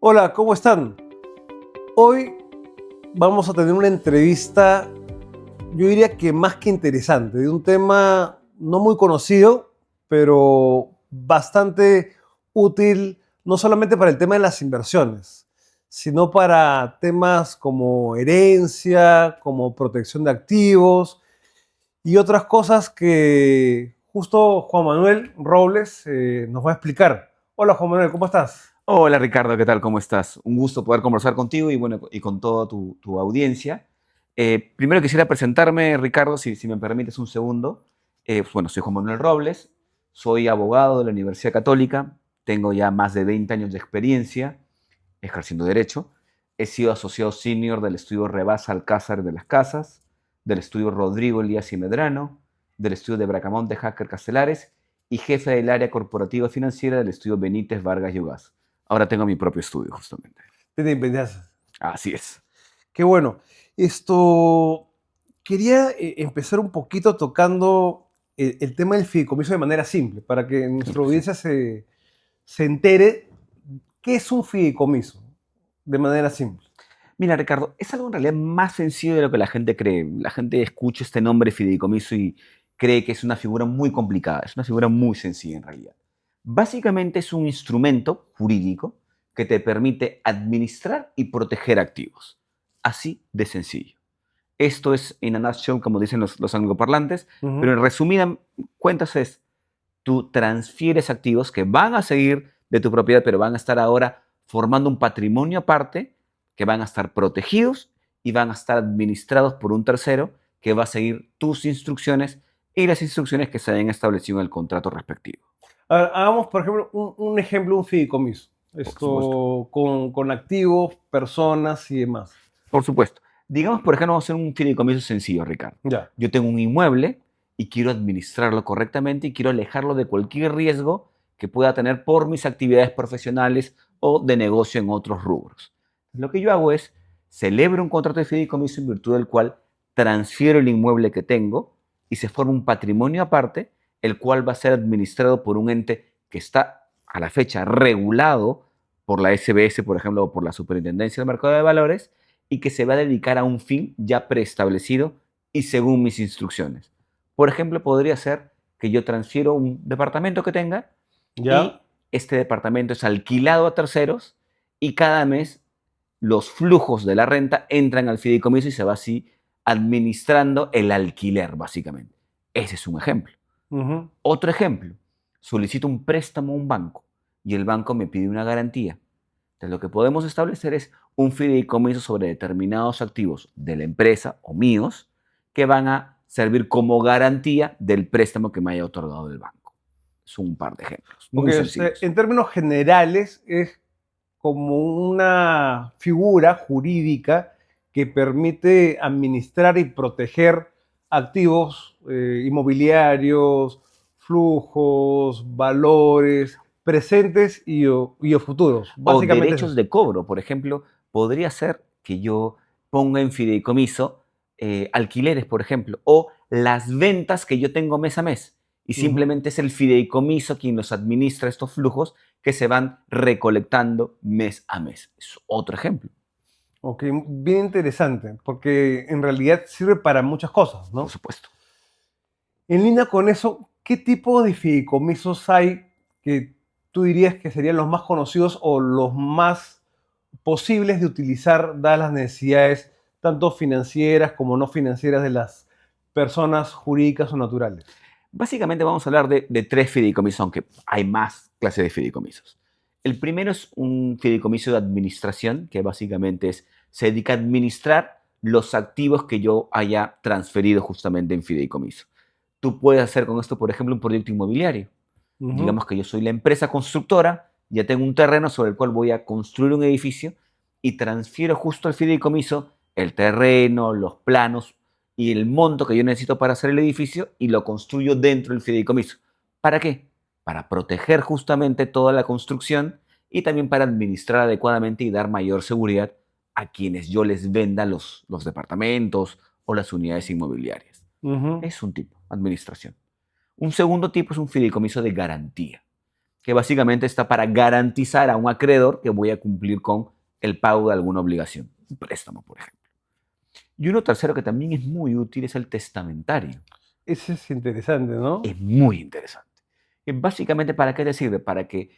Hola, ¿cómo están? Hoy vamos a tener una entrevista, yo diría que más que interesante, de un tema no muy conocido, pero bastante útil, no solamente para el tema de las inversiones, sino para temas como herencia, como protección de activos y otras cosas que justo Juan Manuel Robles nos va a explicar. Hola Juan Manuel, ¿cómo estás? Hola Ricardo, ¿qué tal? ¿Cómo estás? Un gusto poder conversar contigo y bueno, y con toda tu audiencia. Primero quisiera presentarme, Ricardo, si me permites un segundo. Bueno, soy Juan Manuel Robles, soy abogado de la Universidad Católica, tengo ya más de 20 años de experiencia ejerciendo derecho. He sido asociado senior del estudio Rebasa Alcázar de las Casas, del estudio Rodrigo Elías y Medrano, del estudio de Bracamonte Hacker Castelares y jefe del área corporativa financiera del estudio Benítez Vargas Llogas. Ahora tengo mi propio estudio, justamente. Te inventas. Así es. Qué bueno. Esto, quería empezar un poquito tocando el tema del fideicomiso de manera simple, para que nuestra Siempre sí. audiencia se entere qué es un fideicomiso, de manera simple. Mira, Ricardo, es algo en realidad más sencillo de lo que la gente cree. La gente escucha este nombre fideicomiso y cree que es una figura muy complicada. Es una figura muy sencilla en realidad. Básicamente es un instrumento jurídico que te permite administrar y proteger activos. Así de sencillo. Esto es, in a nutshell, como dicen los angloparlantes, pero Ujú. en resumida cuentas es, tú transfieres activos que van a seguir de tu propiedad, pero van a estar ahora formando un patrimonio aparte, que van a estar protegidos y van a estar administrados por un tercero que va a seguir tus instrucciones y las instrucciones que se hayan establecido en el contrato respectivo. A ver, hagamos, por ejemplo, un ejemplo, un fideicomiso. Por supuesto. Esto con activos, personas y demás. Por supuesto. Digamos, por ejemplo, vamos a hacer un fideicomiso sencillo, Ricardo. Ya. Yo tengo un inmueble y quiero administrarlo correctamente y quiero alejarlo de cualquier riesgo que pueda tener por mis actividades profesionales o de negocio en otros rubros. Lo que yo hago es celebro un contrato de fideicomiso en virtud del cual transfiero el inmueble que tengo y se forma un patrimonio aparte, el cual va a ser administrado por un ente que está a la fecha regulado por la SBS, por ejemplo, o por la Superintendencia del Mercado de Valores, y que se va a dedicar a un fin ya preestablecido y según mis instrucciones. Por ejemplo, podría ser que yo transfiero un departamento que tenga Ya. y este departamento es alquilado a terceros y cada mes los flujos de la renta entran al fideicomiso y se va así administrando el alquiler, básicamente. Ese es un ejemplo. Ujú. Otro ejemplo, solicito un préstamo a un banco y el banco me pide una garantía. Entonces, lo que podemos establecer es un fideicomiso sobre determinados activos de la empresa o míos que van a servir como garantía del préstamo que me haya otorgado el banco. Son un par de ejemplos muy Porque sencillos. en términos generales es como una figura jurídica que permite administrar y proteger activos inmobiliarios, flujos, valores, presentes y o futuros. O Básicamente es derechos eso. de cobro, por ejemplo, podría ser que yo ponga en fideicomiso alquileres, por ejemplo, o las ventas que yo tengo mes a mes. Y Ujú. simplemente es el fideicomiso quien los administra estos flujos que se van recolectando mes a mes. Es otro ejemplo, Ok, bien interesante, porque en realidad sirve para muchas cosas, por ¿no? supuesto. En línea con eso, ¿qué tipo de fideicomisos hay que tú dirías que serían los más conocidos o los más posibles de utilizar dadas las necesidades tanto financieras como no financieras de las personas jurídicas o naturales? Básicamente vamos a hablar de tres fideicomisos, aunque hay más clases de fideicomisos. El primero es un fideicomiso de administración, que básicamente se dedica a administrar los activos que yo haya transferido justamente en fideicomiso. Tú puedes hacer con esto, por ejemplo, un proyecto inmobiliario. Ujú. Digamos que yo soy la empresa constructora, ya tengo un terreno sobre el cual voy a construir un edificio y transfiero justo al fideicomiso el terreno, los planos y el monto que yo necesito para hacer el edificio y lo construyo dentro del fideicomiso. ¿Para qué? Para proteger justamente toda la construcción y también para administrar adecuadamente y dar mayor seguridad a quienes yo les venda los departamentos o las unidades inmobiliarias. Ujú. Es un tipo, administración. Un segundo tipo es un fideicomiso de garantía. que básicamente está para garantizar a un acreedor que voy a cumplir con el pago de alguna obligación, un préstamo, por ejemplo. Y uno tercero que también es muy útil es el testamentario. Ese es interesante, ¿no? Es muy interesante. Básicamente, ¿para qué te sirve? Para que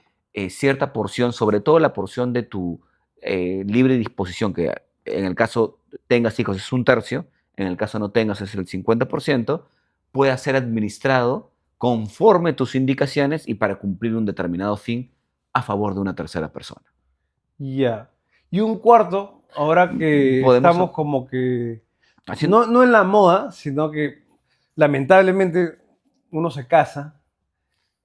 cierta porción, sobre todo la porción de tu libre disposición, que en el caso tengas hijos es un tercio, en el caso no tengas es el 50%, pueda ser administrado conforme tus indicaciones y para cumplir un determinado fin a favor de una tercera persona. Ya. Y un cuarto, ahora que Podemos, estamos como que, haciendo, no en la moda, sino que lamentablemente uno se casa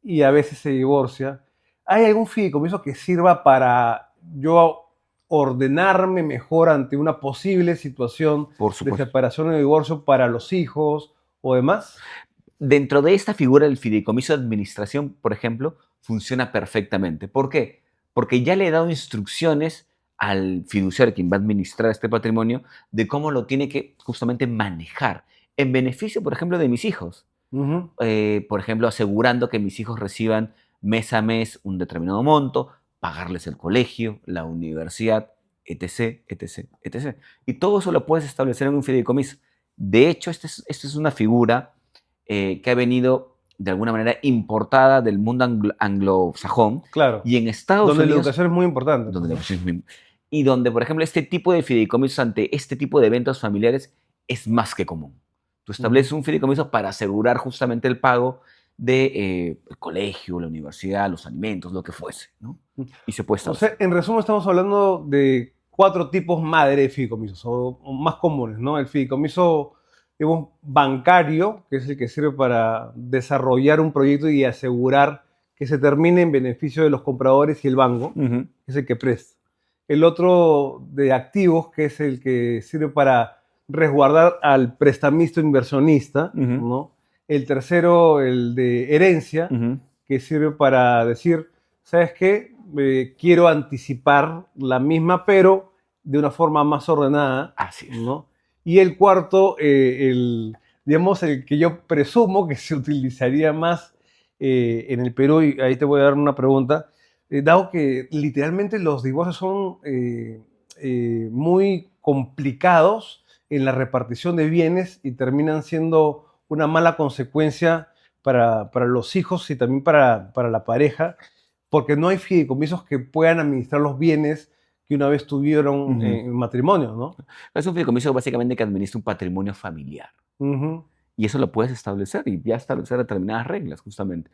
y a veces se divorcia. ¿Hay algún fideicomiso que sirva para yo ordenarme mejor ante una posible situación por de supuesto. separación o divorcio para los hijos o demás? Dentro de esta figura del fideicomiso de administración, por ejemplo, funciona perfectamente. ¿Por qué? Porque ya le he dado instrucciones al fiduciario, quien va a administrar este patrimonio, de cómo lo tiene que justamente manejar en beneficio, por ejemplo, de mis hijos. Ujú. Por ejemplo, asegurando que mis hijos reciban mes a mes un determinado monto, pagarles el colegio, la universidad, etc., etc., etc. Y todo eso lo puedes establecer en un fideicomiso. De hecho, esta es una figura que ha venido de alguna manera importada del mundo anglosajón Claro, y en Estados donde la Unidos, educación es muy importante, donde pues, la ¿no? educación es y donde, por ejemplo, este tipo de fideicomisos ante este tipo de eventos familiares es más que común. Tú Ujú. estableces un fideicomiso para asegurar justamente el pago de el colegio, la universidad, los alimentos, lo que fuese, ¿no? Y se puede O establecer. sea, en resumen estamos hablando de cuatro tipos madre de fideicomisos, o más comunes, ¿no? El fideicomiso, digamos, bancario, que es el que sirve para desarrollar un proyecto y asegurar que se termine en beneficio de los compradores y el banco, Ujú, que es el que presta. El otro de activos, que es el que sirve para resguardar al prestamista inversionista, ujú, ¿no? El tercero, el de herencia, ujú. que sirve para decir, ¿sabes qué? Quiero anticipar la misma, pero de una forma más ordenada, Así es. ¿no? Y el cuarto, digamos, el que yo presumo que se utilizaría más en el Perú, y ahí te voy a dar una pregunta, dado que literalmente los divorcios son muy complicados en la repartición de bienes y terminan siendo una mala consecuencia para los hijos y también para la pareja, porque no hay fideicomisos que puedan administrar los bienes que una vez tuvieron Ujú. en matrimonio, ¿no? Es un fideicomiso básicamente que administra un patrimonio familiar. Ujú. Y eso lo puedes establecer y ya establecer determinadas reglas justamente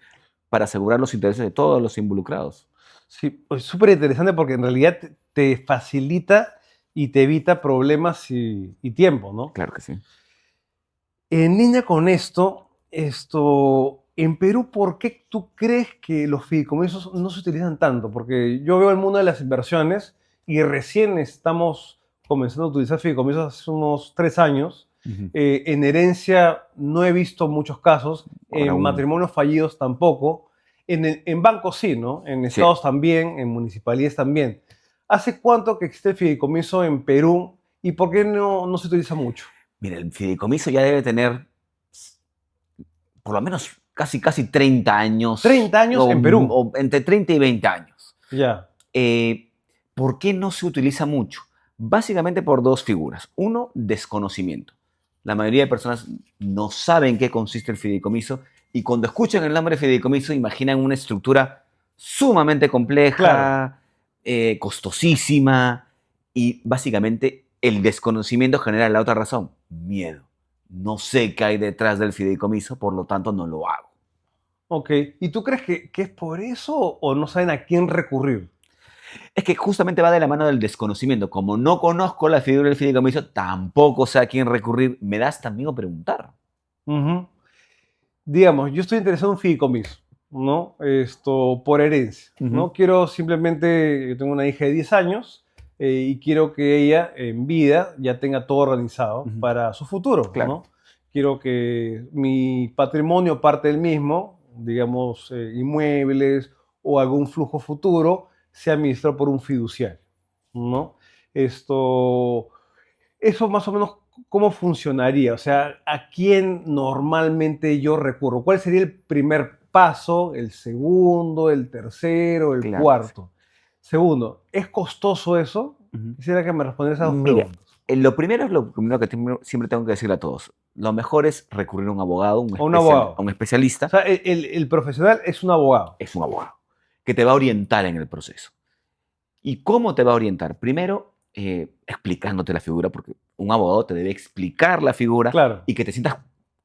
para asegurar los intereses de todos los involucrados. Sí, pues súper interesante porque en realidad te facilita y te evita problemas y tiempo, ¿no? Claro que sí. En línea con esto, en Perú, ¿por qué tú crees que los fideicomisos no se utilizan tanto? Porque yo veo el mundo de las inversiones y recién estamos comenzando a utilizar fideicomisos hace unos 3 años. Ujú. En herencia no he visto muchos casos, Ahora en uno. matrimonios fallidos tampoco, en bancos sí, ¿no? En Sí. estados también, en municipalidades también. ¿Hace cuánto que existe el fideicomiso en Perú y por qué no se utiliza mucho? Mira, el fideicomiso ya debe tener por lo menos casi 30 años 30 años en Perú. o entre 30 y 20 años. Ya. Eh, ¿Por qué no se utiliza mucho? Básicamente por dos figuras. Uno, desconocimiento. La mayoría de personas no saben qué consiste el fideicomiso y cuando escuchan el nombre fideicomiso imaginan una estructura sumamente Claro. compleja, costosísima y básicamente el desconocimiento genera la otra razón, miedo. No sé qué hay detrás del fideicomiso, por lo tanto no lo hago. Ok. ¿Y tú crees que es por eso o no saben a quién recurrir? Es que justamente va de la mano del desconocimiento. Como no conozco la figura del fideicomiso, tampoco sé a quién recurrir. Me das también a preguntar. Ujú. Digamos, yo estoy interesado en un fideicomiso, ¿no? Por herencia, Ujú, ¿no? Quiero simplemente, yo tengo una hija de 10 años y quiero que ella en vida ya tenga todo organizado ujú. para su futuro, Claro. ¿no? Quiero que mi patrimonio, parte del mismo, digamos, inmuebles o algún flujo futuro, sea administrado por un fiduciario, ¿no? Esto, Eso más o menos, ¿cómo funcionaría? O sea, ¿a quién normalmente yo recurro? ¿Cuál sería el primer paso, el segundo, el tercero, el Claro. cuarto. Segundo, ¿es costoso eso? Ujú. Quisiera que me respondieras a dos Mira, preguntas. lo primero es lo primero que siempre tengo que decirle a todos. Lo mejor es recurrir a un abogado, A un abogado. a un O especialista. sea, el profesional es un abogado. Es un abogado que te va a orientar en el proceso. ¿Y cómo te va a orientar? Primero, explicándote la figura, porque un abogado te debe explicar la figura Claro. y que te sientas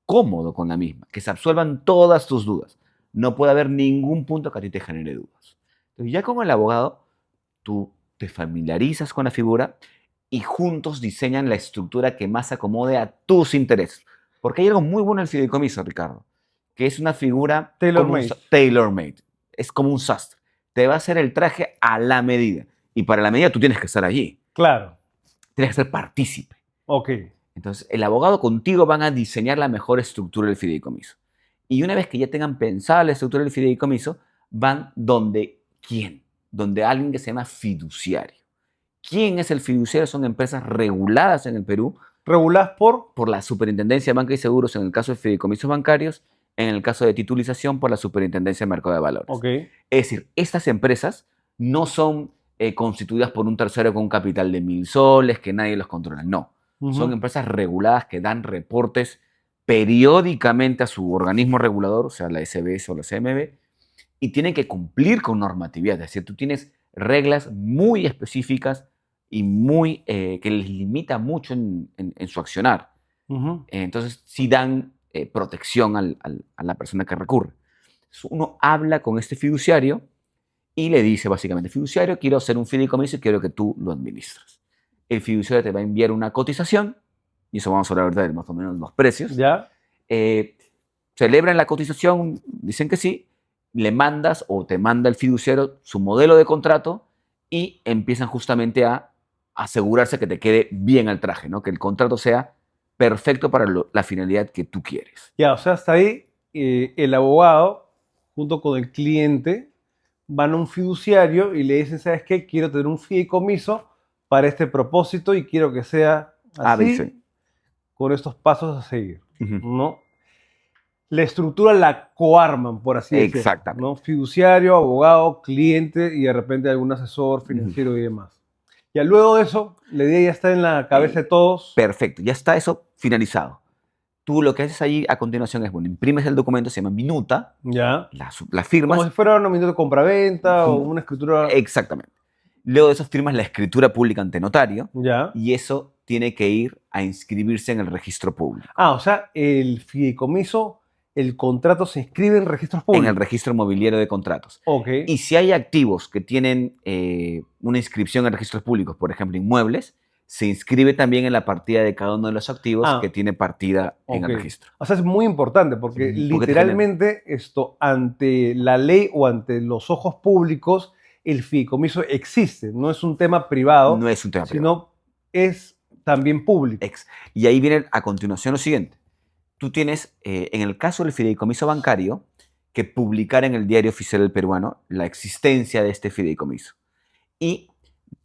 cómodo con la misma, que se absuelvan todas tus dudas. No puede haber ningún punto que a ti te genere dudas. Entonces, ya con el abogado, tú te familiarizas con la figura y juntos diseñan la estructura que más acomode a tus intereses. Porque hay algo muy bueno en el fideicomiso, Ricardo, que es una figura Tailor-made. tailor-made. Es como un sastre. Te va a hacer el traje a la medida. Y para la medida tú tienes que estar allí. Claro. Tienes que ser partícipe. Ok. Entonces, el abogado contigo van a diseñar la mejor estructura del fideicomiso. Y una vez que ya tengan pensada la estructura del fideicomiso, van donde quién, donde alguien que se llama fiduciario. ¿Quién es el fiduciario? Son empresas reguladas en el Perú ¿Regulás por? la Superintendencia de Banca y Seguros en el caso de fideicomisos bancarios, en el caso de titulización por la Superintendencia de Mercado de Valores. Ok. Es decir, estas empresas no son constituidas por un tercero con un capital de 1.000 soles, que nadie los controla. No. Son empresas reguladas que dan reportes periódicamente a su organismo regulador, o sea, la SBS o la CMB, y tienen que cumplir con normatividad. Es decir, tú tienes reglas muy específicas y que les limita mucho en su accionar. Entonces, sí dan protección a la persona que recurre. Entonces, uno habla con este fiduciario y le dice básicamente, fiduciario, quiero hacer un fideicomiso y quiero que tú lo administres. El fiduciario te va a enviar una cotización, y eso vamos a hablar ahorita de más o menos los precios. ¿Ya? Celebran la cotización, dicen que sí, le mandas o te manda el fiduciario su modelo de contrato y empiezan justamente a asegurarse que te quede bien el traje, ¿no? Que el contrato sea perfecto para la finalidad que tú quieres. Ya, o sea, hasta ahí el abogado, junto con el cliente, van a un fiduciario y le dicen, ¿sabes qué? Quiero tener un fideicomiso para este propósito y quiero que sea A, B y así, C. con estos pasos a seguir, Ujú. ¿no? La estructura la coarman, por así decirlo, Exactamente. ¿no? Fiduciario, abogado, cliente y de repente algún asesor financiero y demás. Ya luego de eso, la idea ya está en la cabeza de todos. Perfecto, ya está eso finalizado. Tú lo que haces ahí a continuación es, bueno, imprimes el documento, se llama minuta, Ya. la firmas. Como si fuera un minuto de compraventa o Como- una escritura. Exactamente. Luego de eso firmas la escritura pública ante notario Ya. y eso tiene que ir a inscribirse en el registro público, Ah, o sea, el fideicomiso, el contrato se inscribe en registros públicos. en el registro mobiliario de contratos. Ok. Y si hay activos que tienen una inscripción en registros públicos, por ejemplo, inmuebles, se inscribe también en la partida de cada uno de los activos Ah, que tiene partida en el ok. registro. O sea, es muy importante porque Porque te literalmente esto, ante la ley o ante los ojos públicos, el fideicomiso existe. No es un tema privado, No es un tema privado. sino es también público. Y ahí viene a continuación lo siguiente. Tú tienes, en el caso del fideicomiso bancario, que publicar en el Diario Oficial del Peruano la existencia de este fideicomiso. Y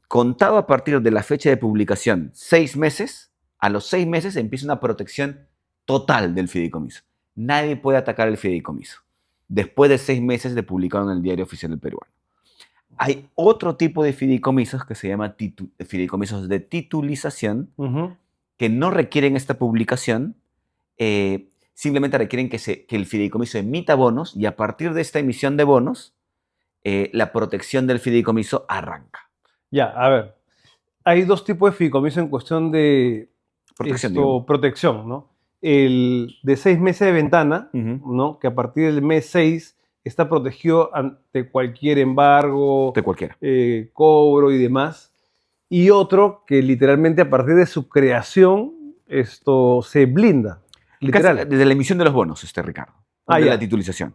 contado a partir de la fecha de publicación, 6 meses, a los 6 meses empieza una protección total del fideicomiso. Nadie puede atacar el fideicomiso después de 6 meses de publicado en el Diario Oficial del Peruano. Hay otro tipo de fideicomisos que se llama fideicomisos de titulización, Ujú. que no requieren esta publicación, simplemente requieren que el fideicomiso emita bonos y a partir de esta emisión de bonos, la protección del fideicomiso arranca. Ya, a ver. Hay dos tipos de fideicomiso en cuestión de Protección, digamos. protección, ¿no? El de 6 meses de ventana, Ujú. ¿no? Que a partir del mes 6 está protegido ante cualquier embargo, De cualquiera. cobro y demás. Y otro que literalmente a partir de su creación esto se blinda, literal. Casi desde la emisión de los bonos, Ricardo. Ah, De ya. la titulización.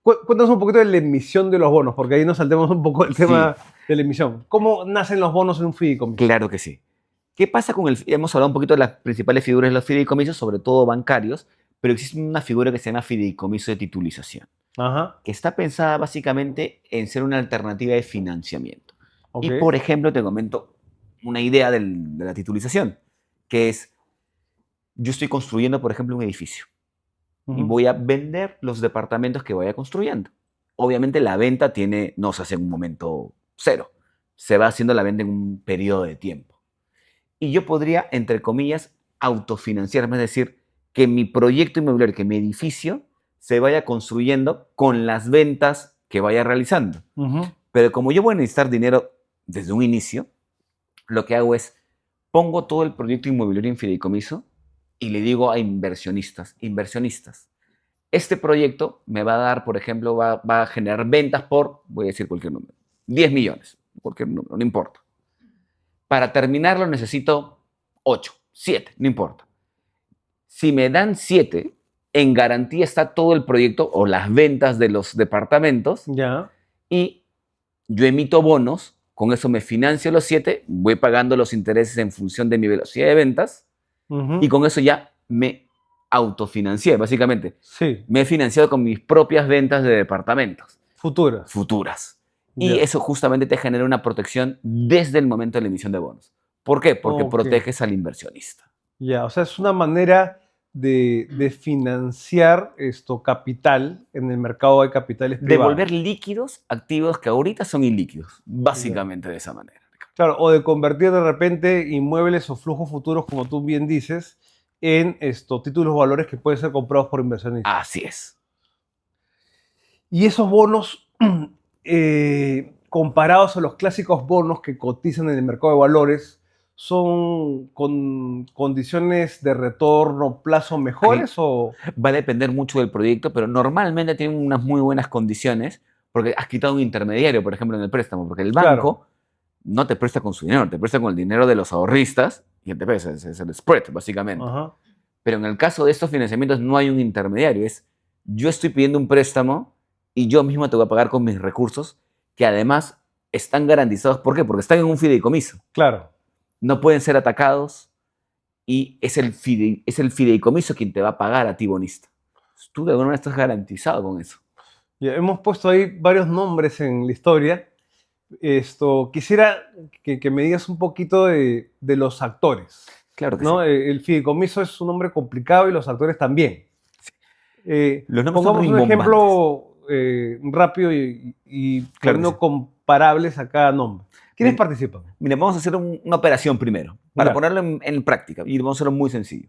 Cuéntanos un poquito de la emisión de los bonos, porque ahí nos saltemos un poco el tema de la emisión. ¿Cómo nacen los bonos en un fideicomiso? Claro que sí. ¿Qué pasa con hemos hablado un poquito de las principales figuras de los fideicomisos, sobre todo bancarios, pero existe una figura que se llama fideicomiso de titulización, Ajá, que está pensada básicamente en ser una alternativa de financiamiento. ok. Y, por ejemplo, te comento una idea de la titulización, que es, yo estoy construyendo, por ejemplo, un edificio. y voy a vender los departamentos que vaya construyendo. Obviamente la venta no se hace en un momento cero, se va haciendo la venta en un periodo de tiempo. Y yo podría, entre comillas, autofinanciarme, es decir, que mi proyecto inmobiliario, que mi edificio, se vaya construyendo con las ventas que vaya realizando. Pero como yo voy a necesitar dinero desde un inicio, lo que hago es, pongo todo el proyecto inmobiliario en fideicomiso y le digo a inversionistas, este proyecto me va a dar, por ejemplo, va a generar ventas por, voy a decir cualquier número, 10 millones, cualquier número, no importa. Para terminarlo necesito 8, 7, no importa. Si me dan 7, en garantía está todo el proyecto o las ventas de los departamentos. Ya. Y yo emito bonos, con eso me financio los 7, voy pagando los intereses en función de mi velocidad de ventas y con eso ya me autofinancié, básicamente. Sí. Me he financiado con mis propias ventas de departamentos. Futuras. Y Ya. eso justamente te genera una protección desde el momento de la emisión de bonos. ¿Por qué? Porque proteges al inversionista. Ya, o sea, es una manera de financiar capital en el mercado de capitales privados. Devolver líquidos activos que ahorita son ilíquidos, básicamente de esa manera. Claro, o de convertir de repente inmuebles o flujos futuros, como tú bien dices, en títulos o valores que pueden ser comprados por inversionistas. Así es. Y esos bonos, comparados a los clásicos bonos que cotizan en el mercado de valores, ¿son con condiciones de retorno, plazo mejores o...? Va a depender mucho del proyecto, pero normalmente tienen unas muy buenas condiciones porque has quitado un intermediario, por ejemplo, en el préstamo, porque el banco no te presta con su dinero, te presta con el dinero de los ahorristas y el TPS es el spread, básicamente. Pero en el caso de estos financiamientos no hay un intermediario, es yo estoy pidiendo un préstamo y yo mismo te voy a pagar con mis recursos, que además están garantizados. ¿Por qué? Porque están en un fideicomiso. Claro. No pueden ser atacados y es el fideicomiso quien te va a pagar a ti, bonista. Tú de alguna manera estás garantizado con eso. Ya, hemos puesto ahí varios nombres en la historia. Quisiera que me digas un poquito de los actores. Claro que ¿no? sí. El fideicomiso es un nombre complicado y los actores también. Los nombres Pongamos son un rimbombantes. ejemplo rápido y Claro comparables a cada nombre. ¿Quiénes participan? Mira, vamos a hacer una operación primero, para ponerlo en práctica, y vamos a hacerlo muy sencillo.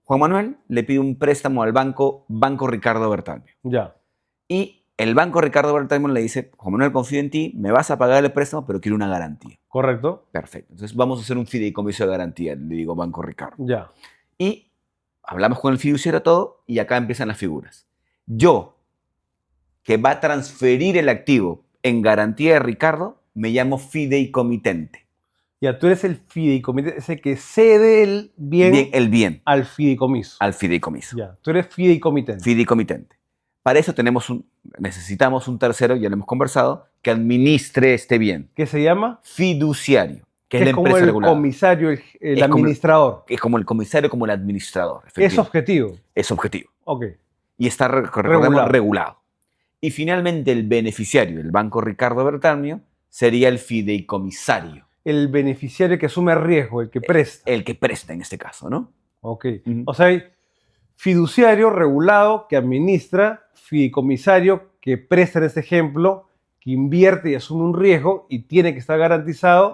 Juan Manuel le pide un préstamo al Banco Ricardo Bertalmio. Ya. Y el Banco Ricardo Bertalmio le dice, Juan Manuel, confío en ti, me vas a pagar el préstamo, pero quiero una garantía. Correcto. Perfecto. Entonces vamos a hacer un fideicomiso de garantía, le digo Banco Ricardo. Ya. Y hablamos con el fiduciario todo, y acá empiezan las figuras. Yo, que va a transferir el activo en garantía de Ricardo, me llamo fideicomitente. Ya, tú eres el fideicomitente, ese que cede el bien, al fideicomiso. Al fideicomiso. Ya, tú eres fideicomitente. Fideicomitente. Para eso necesitamos un tercero, ya lo hemos conversado, que administre este bien. ¿Qué se llama? Fiduciario, que es la como empresa el regulada. comisario, el administrador. Es como el comisario, como el administrador. Es objetivo. Es objetivo. Ok. Y está, recordemos, regulado. Y finalmente el beneficiario, el Banco Ricardo Bertalmio, sería el fideicomisario. El beneficiario que asume riesgo, el que presta. El que presta en este caso, ¿no? Ok. O sea, hay fiduciario regulado que administra, fideicomisario que presta en este ejemplo, que invierte y asume un riesgo y tiene que estar garantizado,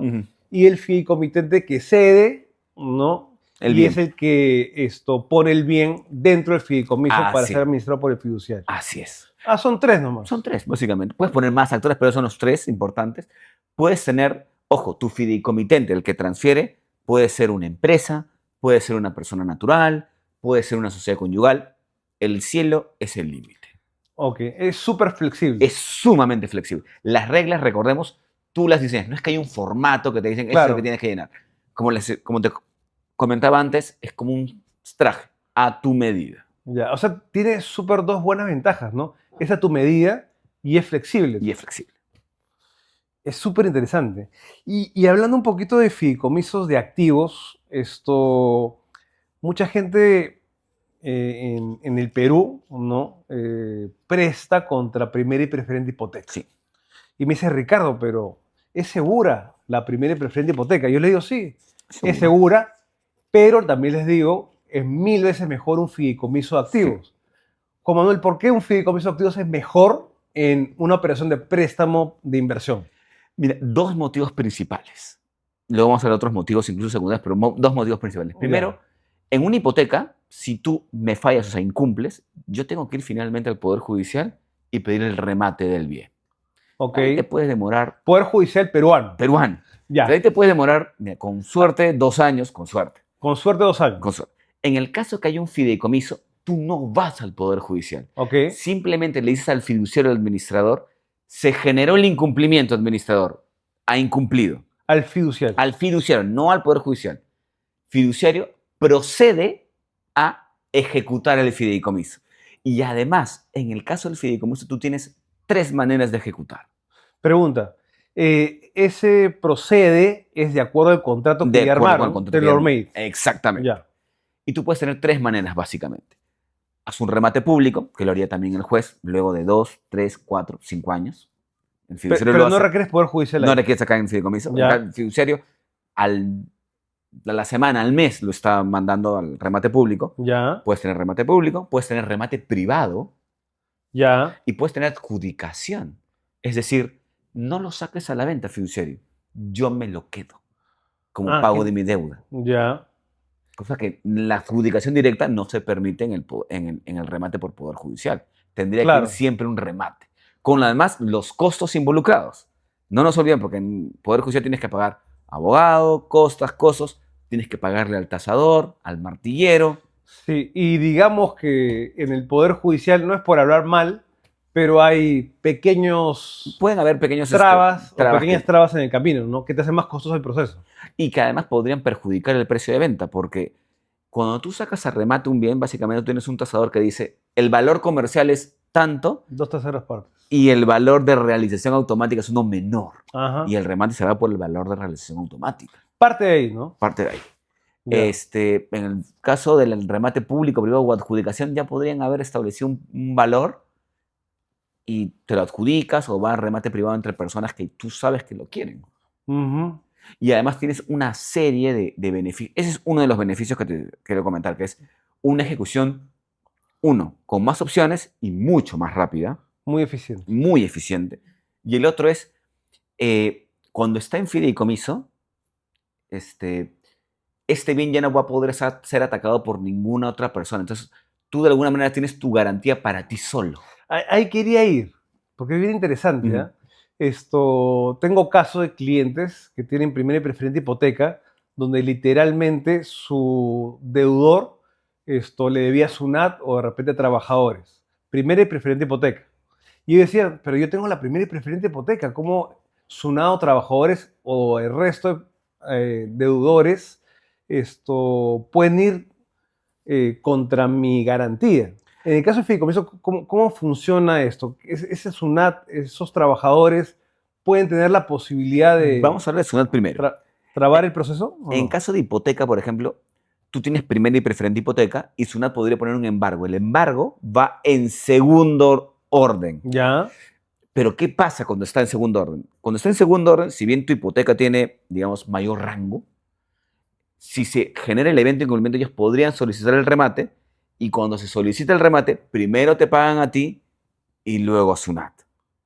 y el fideicomitente que cede, ¿no? Es el que pone el bien dentro del fideicomiso para ser administrado por el fiduciario. Así es. Son tres nomás. Son tres, básicamente. Puedes poner más actores, pero son los tres importantes. Puedes tener, ojo, tu fideicomitente, el que transfiere, puede ser una empresa, puede ser una persona natural, puede ser una sociedad conyugal. El cielo es el límite. Ok, es súper flexible. Es sumamente flexible. Las reglas, recordemos, tú las diseñas. No es que hay un formato que te dicen, Claro. eso es lo que tienes que llenar. Como te comentaba antes, es como un traje a tu medida. Ya, o sea, tiene súper dos buenas ventajas, ¿no? Es a tu medida y es flexible. Y es flexible. Es súper interesante. Y hablando un poquito de fideicomisos de activos, mucha gente en el Perú, ¿no? Presta contra primera y preferente hipoteca. Sí. Y me dice, Ricardo, pero ¿es segura la primera y preferente hipoteca? Yo le digo, sí, es segura, pero también les digo, es 1000 veces mejor un fideicomiso de activos. Sí. Juan Manuel, ¿por qué un fideicomiso de activos es mejor en una operación de préstamo de inversión? Mira, dos motivos principales. Luego vamos a ver otros motivos, incluso secundarios, pero dos motivos principales. Primero, Ya. en una hipoteca, si tú me fallas, o sea, incumples, yo tengo que ir finalmente al Poder Judicial y pedir el remate del bien. Ok. Ahí te puedes demorar, Poder Judicial peruano. peruano, pero ahí Ya. te puedes demorar, mira, con suerte, 2 años, con suerte, Con suerte 2 años. con suerte. En el caso que haya un fideicomiso, tú no vas al Poder Judicial. Ok. Simplemente le dices al fiduciario administrador, se generó el incumplimiento administrador, ha incumplido. Al fiduciario. Al fiduciario, no al Poder Judicial. Fiduciario procede a ejecutar el fideicomiso. Y además, en el caso del fideicomiso, tú tienes 3 maneras de ejecutar. Pregunta. Ese procede es de acuerdo al contrato que De ya acuerdo con el armaron, contrato que tailor-made. Exactamente. Ya. Y tú puedes tener 3 maneras, básicamente. Haz un remate público, que lo haría también el juez, luego de 2, 3, 4, 5 años. El fiduciario Pero lo no hace. requieres Poder Judicial No ahí. requiere sacar en el fideicomiso. Ya. El fiduciario, a la semana, al mes, lo está mandando al remate público. Ya. Puedes tener remate público, puedes tener remate privado Ya. y puedes tener adjudicación. Es decir, no lo saques a la venta, fiduciario. Yo me lo quedo como Ah, pago de mi deuda. Ya. Cosa que la adjudicación directa no se permite en el remate por Poder Judicial. Tendría que Claro. ir siempre un remate. Con además los costos involucrados. No nos olviden, porque en Poder Judicial tienes que pagar abogado, costos, tienes que pagarle al tasador, al martillero. Sí, y digamos que en el Poder Judicial, no es por hablar mal, pero hay pequeños Pueden haber pequeños trabas o trabas pequeñas trabas en el camino, ¿no? Que te hacen más costoso el proceso. y que además podrían perjudicar el precio de venta, porque cuando tú sacas a remate un bien, básicamente tú tienes un tasador que dice el valor comercial es tanto 2/3 partes. y el valor de realización automática es uno menor. Ajá. Y el remate se va por el valor de realización automática. Parte de ahí, ¿no? Parte de ahí. Ya. En el caso del remate público, privado o adjudicación, ya podrían haber establecido un valor y te lo adjudicas o va a remate privado entre personas que tú sabes que lo quieren. Ujú. Y además tienes una serie de beneficios. Ese es uno de los beneficios que te quiero comentar, que es una ejecución, con más opciones y mucho más rápida, Muy eficiente. muy eficiente. Y el otro es, cuando está en fideicomiso, este bien ya no va a poder ser atacado por ninguna otra persona. Entonces, tú de alguna manera tienes tu garantía para ti solo. Ahí quería ir, porque es bien interesante. Ujú. ¿Ah? Tengo casos de clientes que tienen primera y preferente hipoteca, donde literalmente su deudor le debía a SUNAT o de repente a trabajadores. Primera y preferente hipoteca. Y yo decía, pero yo tengo la primera y preferente hipoteca, ¿cómo SUNAT o trabajadores o el resto de deudores pueden ir contra mi garantía? En el caso de fideicomiso, ¿cómo funciona esto? Ese SUNAT, esos trabajadores pueden tener la posibilidad de Vamos a hablar de SUNAT primero. trabar el proceso o En no? caso de hipoteca, por ejemplo, tú tienes primera y preferente hipoteca y SUNAT podría poner un embargo. El embargo va en segundo orden. Ya, Pero ¿qué pasa cuando está en segundo orden? Cuando está en segundo orden, si bien tu hipoteca tiene, digamos, mayor rango, si se genera el evento de incumplimiento, ellos podrían solicitar el remate y cuando se solicita el remate, primero te pagan a ti y luego a SUNAT.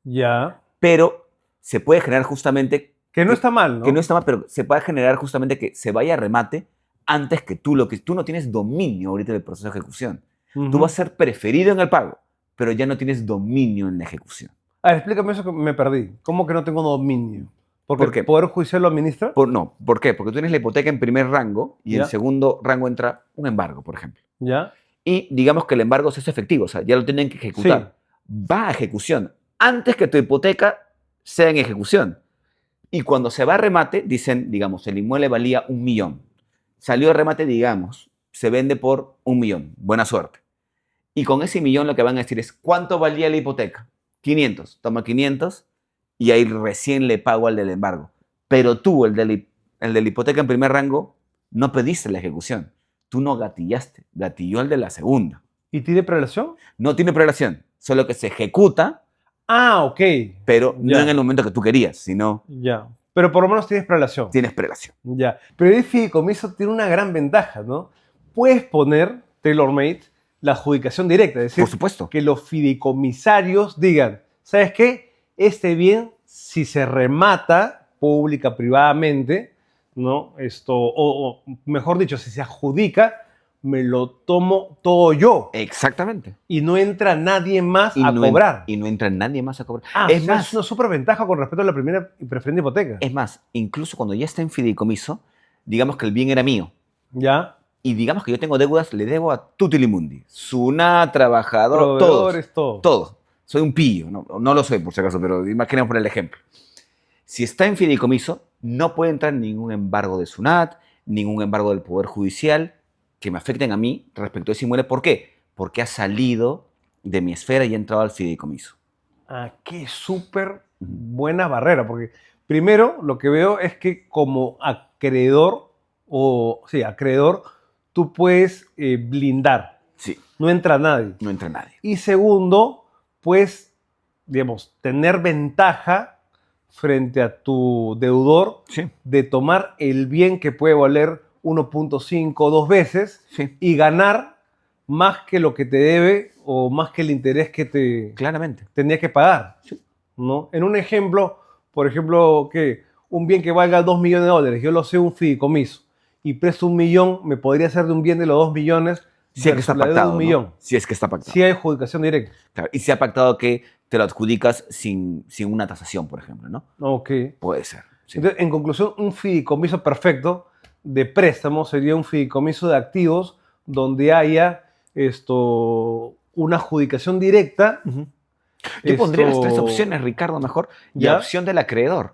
ya. Pero se puede generar justamente, Que no está mal, ¿no? que no está mal, pero se puede generar justamente que se vaya a remate antes que tú, lo que tú no tienes dominio ahorita del proceso de ejecución. Tú Ujú. vas a ser preferido en el pago, pero ya no tienes dominio en la ejecución. A ver, explícame eso que me perdí. ¿Cómo que no tengo dominio? ¿Porque ¿Por qué? el Poder Judicial lo administra? No, ¿por qué? Porque tú tienes la hipoteca en primer rango y en Ya. segundo rango entra un embargo, por ejemplo. ¿Ya? Y digamos que el embargo se hace efectivo, o sea, ya lo tienen que ejecutar. Va a ejecución antes que tu hipoteca sea en ejecución. Y cuando se va a remate, dicen, digamos, el inmueble valía 1.000.000. Salió de remate, digamos, se vende por 1.000.000. Buena suerte. Y con ese 1.000.000 lo que van a decir es, ¿cuánto valía la hipoteca? 500. Toma 500 y ahí recién le pago al del embargo. Pero tú, el de la hipoteca en primer rango, no pediste la ejecución. Tú no gatillaste, gatilló el de la segunda. ¿Y tiene prelación? No tiene prelación, solo que se ejecuta, Ah, ok. pero no Ya. en el momento que tú querías, sino Ya. Pero por lo menos tienes prelación. tienes prelación. Ya. Pero el fideicomiso tiene una gran ventaja, ¿no? Puedes poner tailor-made la adjudicación directa, es decir, Por supuesto. que los fideicomisarios digan, ¿sabes qué? Este bien, si se remata pública, privadamente, ¿no? O mejor dicho, si se adjudica, me lo tomo todo yo Exactamente. y no entra nadie más a no cobrar. y no entra nadie más a cobrar. Es más, es una súper ventaja con respecto a la primera y preferente hipoteca. Es más, incluso cuando ya está en fideicomiso, digamos que el bien era mío. ¿Ya? Y digamos que yo tengo deudas, le debo a Tutilimundi, Suna, trabajador, Proveedores, todos. todo. Todos. Soy un pillo, no lo soy por si acaso, pero imaginemos por el ejemplo. Si está en fideicomiso, no puede entrar ningún embargo de SUNAT, ningún embargo del Poder Judicial que me afecten a mí respecto a ese inmueble. ¿Por qué? Porque ha salido de mi esfera y ha entrado al fideicomiso. Qué súper buena barrera, porque primero lo que veo es que como acreedor, acreedor, tú puedes blindar, Sí, no entra nadie. no entra nadie. Y segundo, puedes, digamos, tener ventaja frente a tu deudor Sí, de tomar el bien que puede valer 1.5 2 veces sí, y ganar más que lo que te debe o más que el interés que te claramente. tenía que pagar. Sí. ¿No? En un ejemplo, por ejemplo, que un bien que valga 2 millones de dólares, yo lo sé un fideicomiso y presto 1 millón, me podría hacer de un bien de los 2 millones Si es que versus está la deuda de pactado, 1 ¿no? millón. Si es que está pactado. Si hay adjudicación directa. Claro. Y se ha pactado que te lo adjudicas sin una tasación, por ejemplo, ¿no? Ok. Puede ser. Sí. Entonces, en conclusión, un fideicomiso perfecto de préstamo sería un fideicomiso de activos donde haya una adjudicación directa. Ujú. Yo pondría las 3 Esto- opciones, Ricardo, mejor. Y ¿Ya? la opción del acreedor.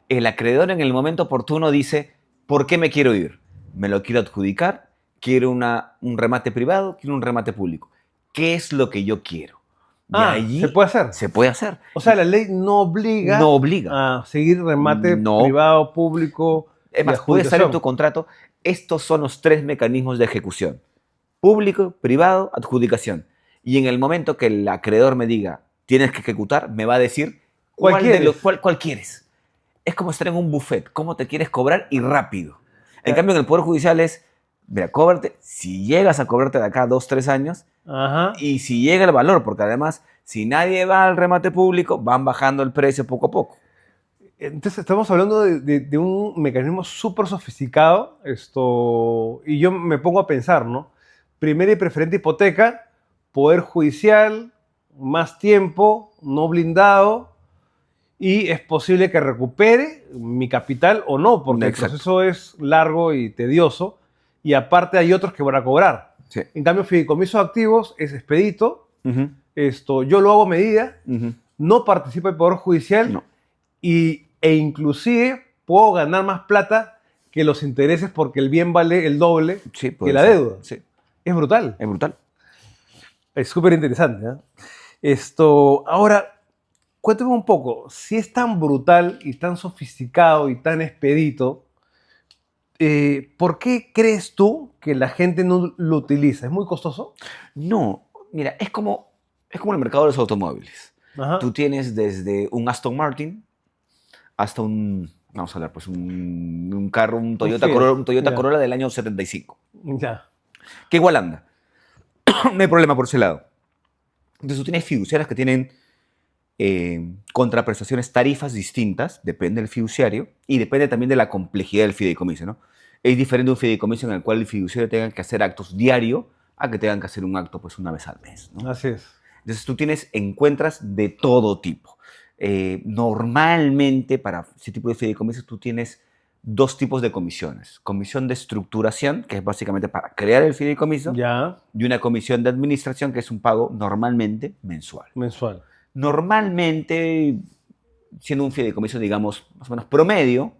El acreedor en el momento oportuno dice, ¿por qué me quiero ir? ¿Me lo quiero adjudicar? ¿Quiero un remate privado? ¿Quiero un remate público? ¿Qué es lo que yo quiero? Y allí se puede hacer. se puede hacer. O sea, la ley no obliga, No obliga. a seguir remate No. privado, público Es y más, puede estar en adjudicación. tu contrato. Estos son los 3 mecanismos de ejecución. Público, privado, adjudicación. Y en el momento que el acreedor me diga, tienes que ejecutar, me va a decir ¿Cuál quieres? cuál quieres. Es como estar en un buffet, cómo te quieres cobrar y rápido. En Ya. cambio, en el Poder Judicial es, mira, cóbrate, si llegas a cobrarte de acá 2, 3 años, Ajá. y si llega el valor, porque además, si nadie va al remate público, van bajando el precio poco a poco. Entonces estamos hablando de un mecanismo súper sofisticado, y yo me pongo a pensar, ¿no? Primera y preferente hipoteca, poder judicial, más tiempo, no blindado, y es posible que recupere mi capital o no, porque Exacto. el proceso es largo y tedioso, y aparte hay otros que van a cobrar. Sí. En cambio, fideicomiso de activos es expedito, Ujú, yo lo hago a medida, ujú. no participo del Poder Judicial, No. e inclusive puedo ganar más plata que los intereses porque el bien vale el doble Sí, que puede la ser. deuda. Sí, Es brutal. es brutal. Es súper interesante. Ahora, cuéntame un poco, si es tan brutal y tan sofisticado y tan expedito, ¿por qué crees tú que la gente no lo utiliza? ¿Es muy costoso? No, mira, es como el mercado de los automóviles. Ajá. Tú tienes desde un Aston Martin hasta vamos a hablar, pues un carro, un Toyota Fiat, Corolla, un Toyota ya. Corolla del año 75, Ya. que igual anda. No hay problema por ese lado. Entonces tú tienes fiduciarias que tienen contraprestaciones, tarifas distintas, depende del fiduciario y depende también de la complejidad del fideicomiso, ¿no? Es diferente un fideicomiso en el cual el fiduciario tenga que hacer actos diario a que tengan que hacer un acto pues una vez al mes, ¿no? Así es. Entonces tú encuentras de todo tipo. Normalmente para ese tipo de fideicomisos tú tienes 2 tipos de comisiones. Comisión de estructuración, que es básicamente para crear el fideicomiso, Ya, y una comisión de administración, que es un pago normalmente mensual. mensual. Normalmente, siendo un fideicomiso, digamos, más o menos promedio,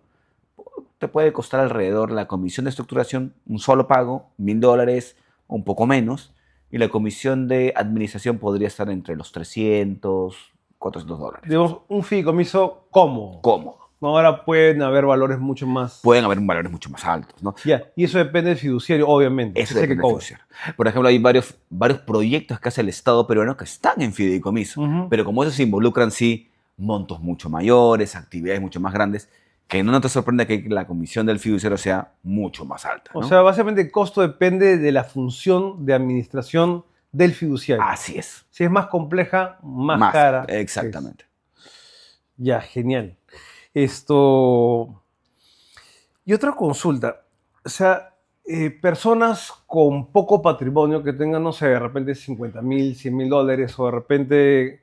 te puede costar alrededor la comisión de estructuración, un solo pago, $1,000 o un poco menos, y la comisión de administración podría estar entre los $300, $400. Digamos, un fideicomiso cómodo. Cómodo. No, ahora pueden haber valores mucho más. Pueden haber valores mucho más altos, ¿no? Ya, y eso depende del fiduciario, obviamente. Eso ese que depende del cobra. fiduciario. Por ejemplo, hay varios proyectos que hace el Estado peruano que están en fideicomiso, Ujú. pero como esos involucran, sí, montos mucho mayores, actividades mucho más grandes, que no te sorprende que la comisión del fiduciario sea mucho más alta, ¿no? O sea, básicamente el costo depende de la función de administración del fiduciario. Así es. Si es más compleja, más cara. Exactamente. Ya, genial. Esto. Y otra consulta. O sea, personas con poco patrimonio que tengan, no sé, de repente 50,000, $100,000, o de repente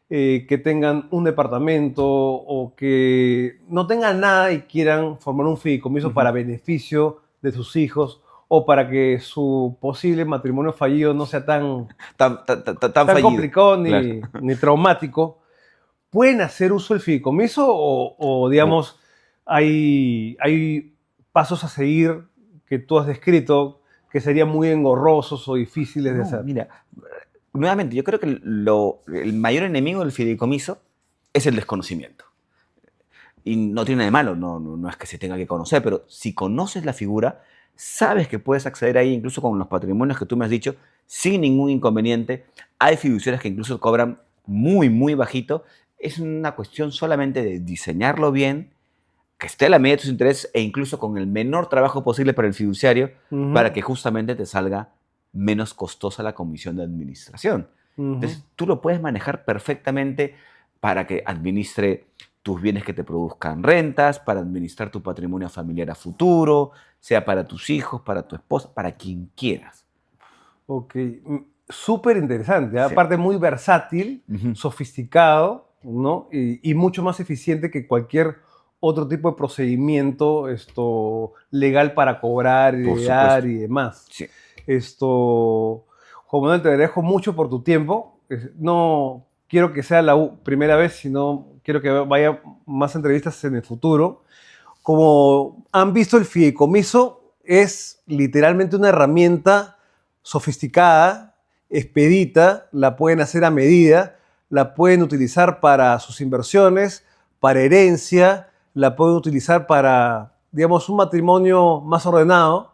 que tengan un departamento o que no tengan nada y quieran formar un fideicomiso para beneficio de sus hijos o para que su posible matrimonio fallido no sea tan Tan fallido. complicado Claro. ni traumático, ¿pueden hacer uso del fideicomiso o digamos, hay pasos a seguir que tú has descrito que serían muy engorrosos o difíciles de No, hacer? mira, nuevamente, yo creo que el mayor enemigo del fideicomiso es el desconocimiento. Y no tiene nada de malo, no es que se tenga que conocer, pero si conoces la figura, sabes que puedes acceder ahí, incluso con los patrimonios que tú me has dicho, sin ningún inconveniente. Hay fiduciarias que incluso cobran muy, muy bajito. Es una cuestión solamente de diseñarlo bien, que esté a la medida de tus intereses e incluso con el menor trabajo posible para el fiduciario, Ujú, para que justamente te salga menos costosa la comisión de administración. ujú. Entonces, tú lo puedes manejar perfectamente para que administre tus bienes que te produzcan rentas, para administrar tu patrimonio familiar a futuro, sea para tus hijos, para tu esposa, para quien quieras. Ok, súper interesante, ¿ah? Sí. Aparte muy versátil, Ujú. sofisticado, ¿no? Y mucho más eficiente que cualquier otro tipo de procedimiento legal para cobrar, Por heredar supuesto. y demás. Sí. Juan Manuel, te agradezco mucho por tu tiempo. No quiero que sea la primera vez, sino quiero que vaya más entrevistas en el futuro. Como han visto, el fideicomiso es literalmente una herramienta sofisticada, expedita, la pueden hacer a medida, la pueden utilizar para sus inversiones, para herencia, la pueden utilizar para, digamos, un matrimonio más ordenado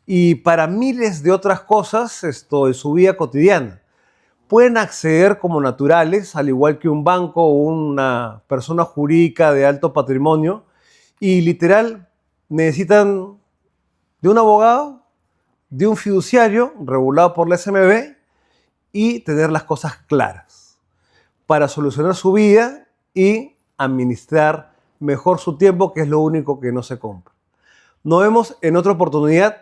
y para miles de otras cosas en su vida cotidiana. Pueden acceder como naturales, al igual que un banco o una persona jurídica de alto patrimonio, y literal necesitan de un abogado, de un fiduciario regulado por la SMB y tener las cosas claras para solucionar su vida y administrar mejor su tiempo, que es lo único que no se compra. Nos vemos en otra oportunidad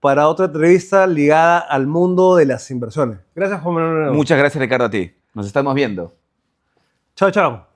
para otra entrevista ligada al mundo de las inversiones. Gracias, Juan Manuel. Muchas gracias, Ricardo, a ti. Nos estamos viendo. Chao, chao.